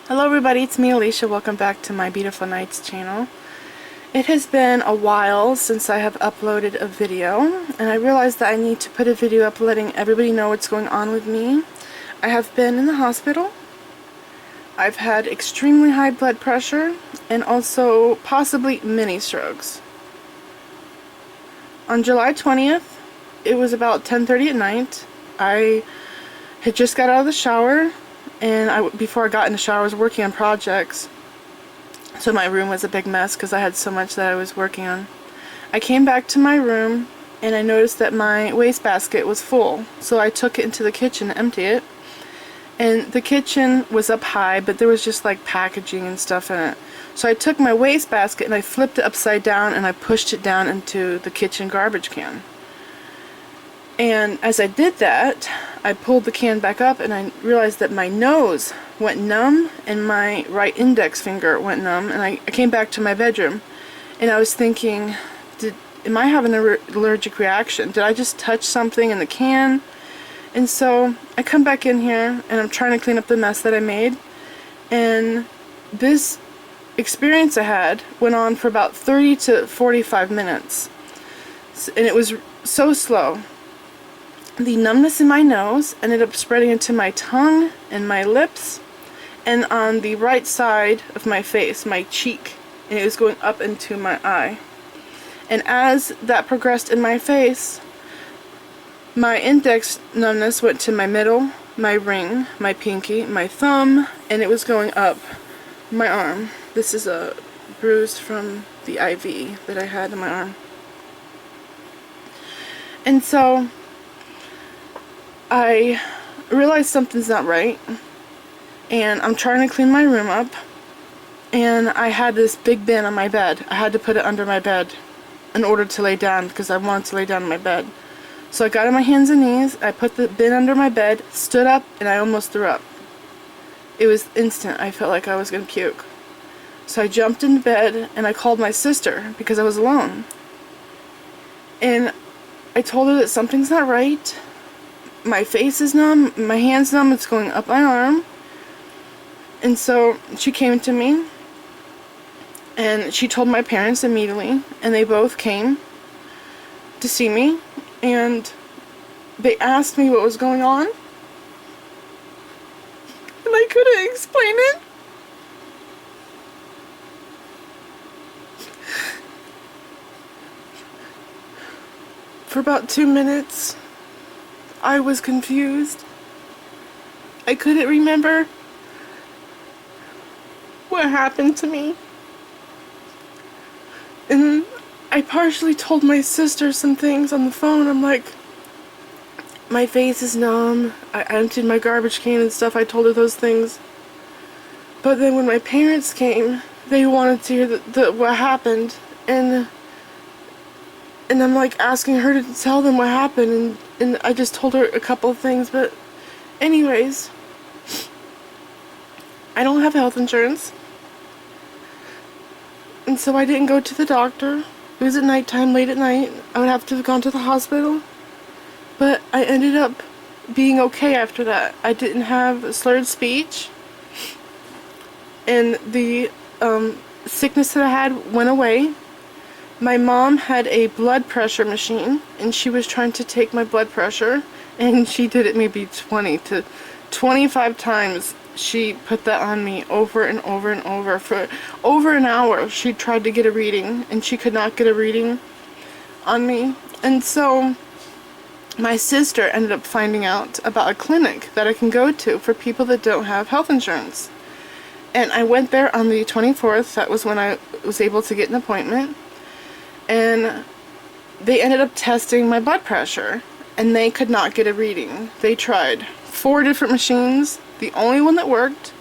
Hello everybody, it's me Aleshia. Welcome back to my Beadiful Nights channel. It has been a while since I have uploaded a video, and I realized that I need to put a video up letting everybody know what's going on with me. I have been in the hospital. I've had extremely high blood pressure and also possibly mini strokes. On July 20th, it was about 10:30 at night. I had just got out of the shower, and before I got in the shower I was working on projects. So my room was a big mess because I had so much that I was working on. I came back to my room and I noticed that my wastebasket was full. So I took it into the kitchen to empty it. And the kitchen was up high, but there was just like packaging and stuff in it. So I took my wastebasket and I flipped it upside down and I pushed it down into the kitchen garbage can. And as I did that, I pulled the can back up and I realized that my nose went numb and my right index finger went numb, and I came back to my bedroom and I was thinking, am I having an allergic reaction? Did I just touch something in the can? And so I come back in here and I'm trying to clean up the mess that I made, and this experience I had went on for about 30 to 45 minutes, and it was so slow. The numbness in my nose ended up spreading into my tongue and my lips and on the right side of my face, my cheek, and it was going up into my eye. And as that progressed in my face, my index numbness went to my middle, my ring, my pinky, my thumb, and it was going up my arm. This is a bruise from the IV that I had in my arm. And so I realized something's not right, and I'm trying to clean my room up, and I had this big bin on my bed. I had to put it under my bed in order to lay down because I wanted to lay down in my bed. So I got on my hands and knees, I put the bin under my bed, stood up, and I almost threw up. It was instant. I felt like I was going to puke. So I jumped into bed and I called my sister because I was alone. And I told her that something's not right. My face is numb, my hand's numb, it's going up my arm. And so she came to me and she told my parents immediately, and they both came to see me, and they asked me what was going on, and I couldn't explain it. For about 2 minutes I was confused. I couldn't remember what happened to me. And I partially told my sister some things on the phone. I'm like, my face is numb, I emptied my garbage can and stuff. I told her those things. But then when my parents came, they wanted to hear what happened. And I'm like asking her to tell them what happened, and I just told her a couple of things. But anyways, I don't have health insurance, and so I didn't go to the doctor. It was at nighttime, late at night. I would have to have gone to the hospital, but I ended up being okay after that. I didn't have slurred speech, and the sickness that I had went away. My mom had a blood pressure machine, and she was trying to take my blood pressure, and she did it maybe 20 to 25 times. She put that on me over and over and over. For over an hour she tried to get a reading, and she could not get a reading on me. And so my sister ended up finding out about a clinic that I can go to for people that don't have health insurance. And I went there on the 24th. That was when I was able to get an appointment. And they ended up testing my blood pressure, and they could not get a reading. They tried 4 different machines. The only one that worked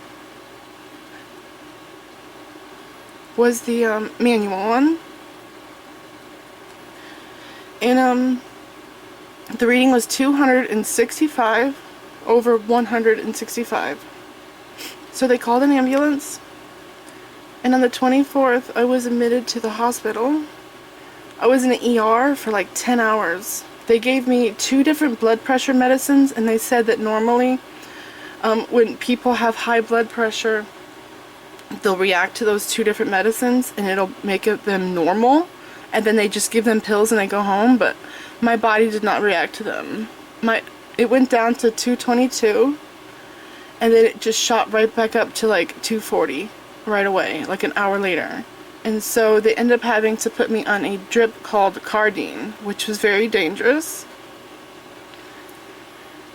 was the manual one. And the reading was 265 over 165. So they called an ambulance, and on the 24th I was admitted to the hospital. I was in the ER for like 10 hours. They gave me 2 different blood pressure medicines, and they said that normally when people have high blood pressure, they'll react to those 2 different medicines and it'll make them normal, and then they just give them pills and they go home. But my body did not react to them. It went down to 222, and then it just shot right back up to like 240 right away, like an hour later. And so they ended up having to put me on a drip called Cardine, which was very dangerous.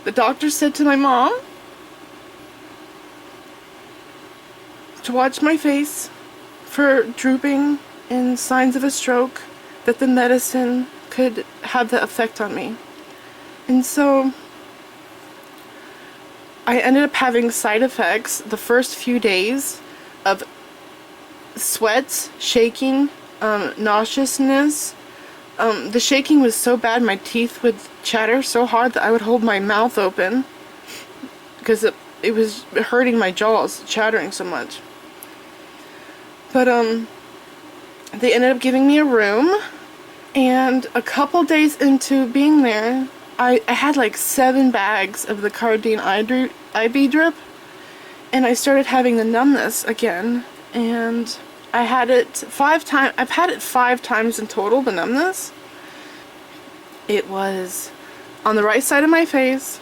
The doctor said to my mom to watch my face for drooping and signs of a stroke, that the medicine could have that effect on me. And so I ended up having side effects the first few days of sweats, shaking, nauseousness. The shaking was so bad my teeth would chatter so hard that I would hold my mouth open because it was hurting my jaws, chattering so much. But they ended up giving me a room, and a couple days into being there, I had like 7 bags of the Cardine IV drip, and I started having the numbness again, and I had it 5 times. I've had it 5 times in total, the numbness. It was on the right side of my face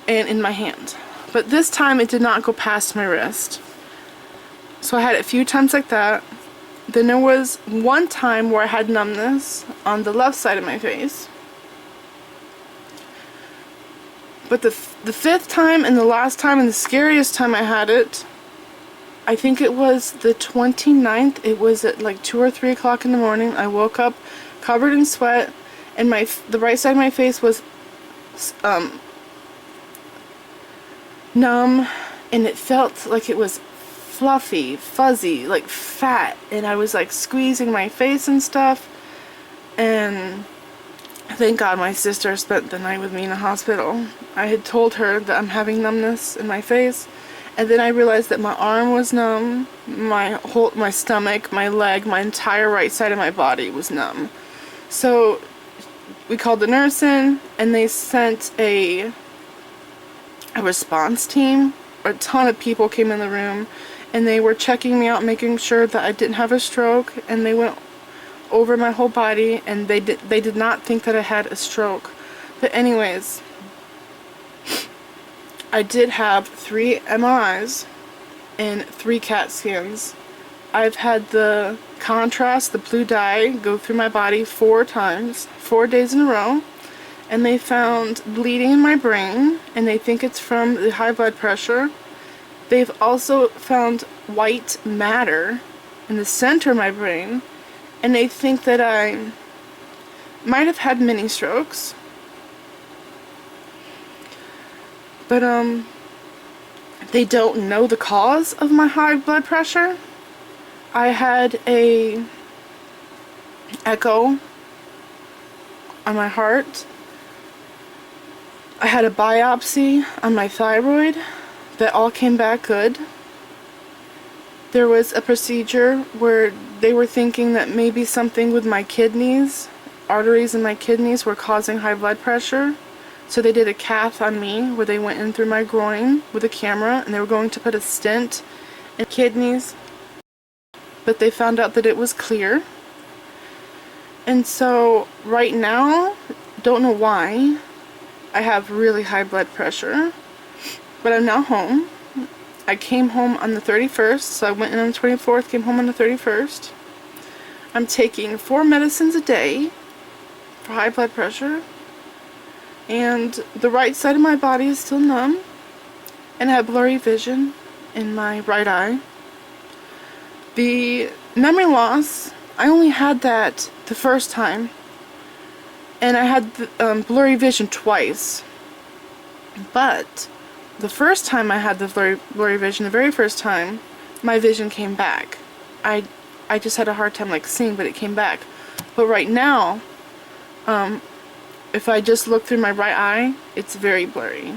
and in my hand, but this time it did not go past my wrist. So I had it a few times like that. Then there was one time where I had numbness on the left side of my face. But the 5th time and the last time and the scariest time I had it, I think it was the 29th. It was at like 2 or 3 o'clock in the morning. I woke up covered in sweat, and the right side of my face was numb, and it felt like it was fluffy, fuzzy, like fat, and I was like squeezing my face and stuff. And thank God my sister spent the night with me in the hospital. I had told her that I'm having numbness in my face, and then I realized that my arm was numb, my stomach, my leg, my entire right side of my body was numb. So we called the nurse in, and they sent a response team. A ton of people came in the room, and they were checking me out, making sure that I didn't have a stroke, and they went over my whole body, and they did not think that I had a stroke. But anyways, I did have 3 MRIs and 3 CAT scans. I've had the contrast, the blue dye, go through my body 4 times, 4 days in a row, and they found bleeding in my brain, and they think it's from the high blood pressure. They've also found white matter in the center of my brain, and they think that I might have had mini strokes. But they don't know the cause of my high blood pressure. I had a echo on my heart. I had a biopsy on my thyroid that all came back good. There was a procedure where they were thinking that maybe something with my kidneys, arteries in my kidneys, were causing high blood pressure. So they did a cath on me where they went in through my groin with a camera, and they were going to put a stent in kidneys. But they found out that it was clear. And so right now, don't know why, I have really high blood pressure. But I'm now home. I came home on the 31st, so I went in on the 24th, came home on the 31st. I'm taking 4 medicines a day for high blood pressure. And the right side of my body is still numb. And I have blurry vision in my right eye. The memory loss, I only had that the first time. And I had the, blurry vision twice. But the first time I had the blurry vision, the very first time, my vision came back. I just had a hard time like seeing, but it came back. But right now, if I just look through my right eye, it's very blurry.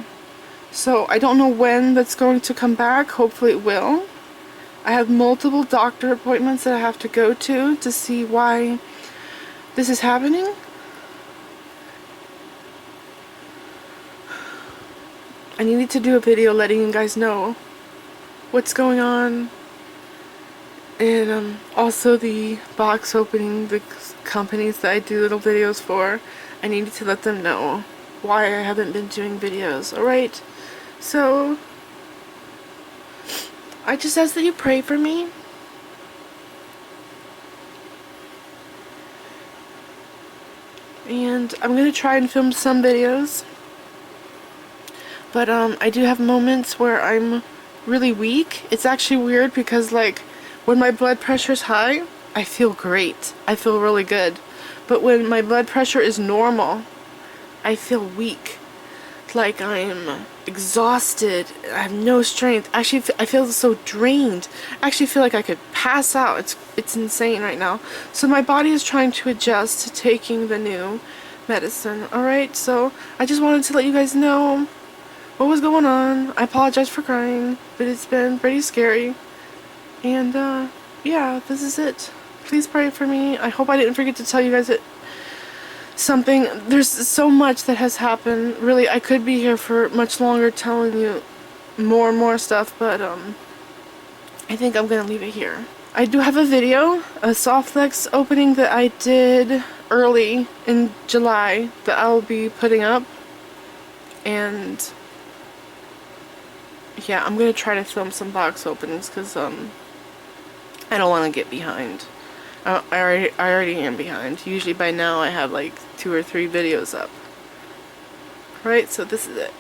So I don't know when that's going to come back. Hopefully it will. I have multiple doctor appointments that I have to go to see why this is happening. I needed to do a video letting you guys know what's going on And also the box opening, the companies that I do little videos for, I needed to let them know why I haven't been doing videos. Alright, so I just ask that you pray for me. And I'm going to try and film some videos. But I do have moments where I'm really weak. It's actually weird because like when my blood pressure is high, I feel great. I feel really good. But when my blood pressure is normal, I feel weak. Like I'm exhausted. I have no strength. Actually, I feel so drained. I actually feel like I could pass out. It's insane right now. So my body is trying to adjust to taking the new medicine. Alright, so I just wanted to let you guys know what was going on. I apologize for crying, but it's been pretty scary. And yeah, this is it. Please pray for me. I hope I didn't forget to tell you guys something. There's so much that has happened. Really, I could be here for much longer telling you more and more stuff, but I think I'm gonna leave it here. I do have a video, a soft flex opening that I did early in July that I'll be putting up, and yeah, I'm gonna try to film some box openings because I don't want to get behind. I already am behind. Usually by now I have like 2 or 3 videos up. Right, so this is it.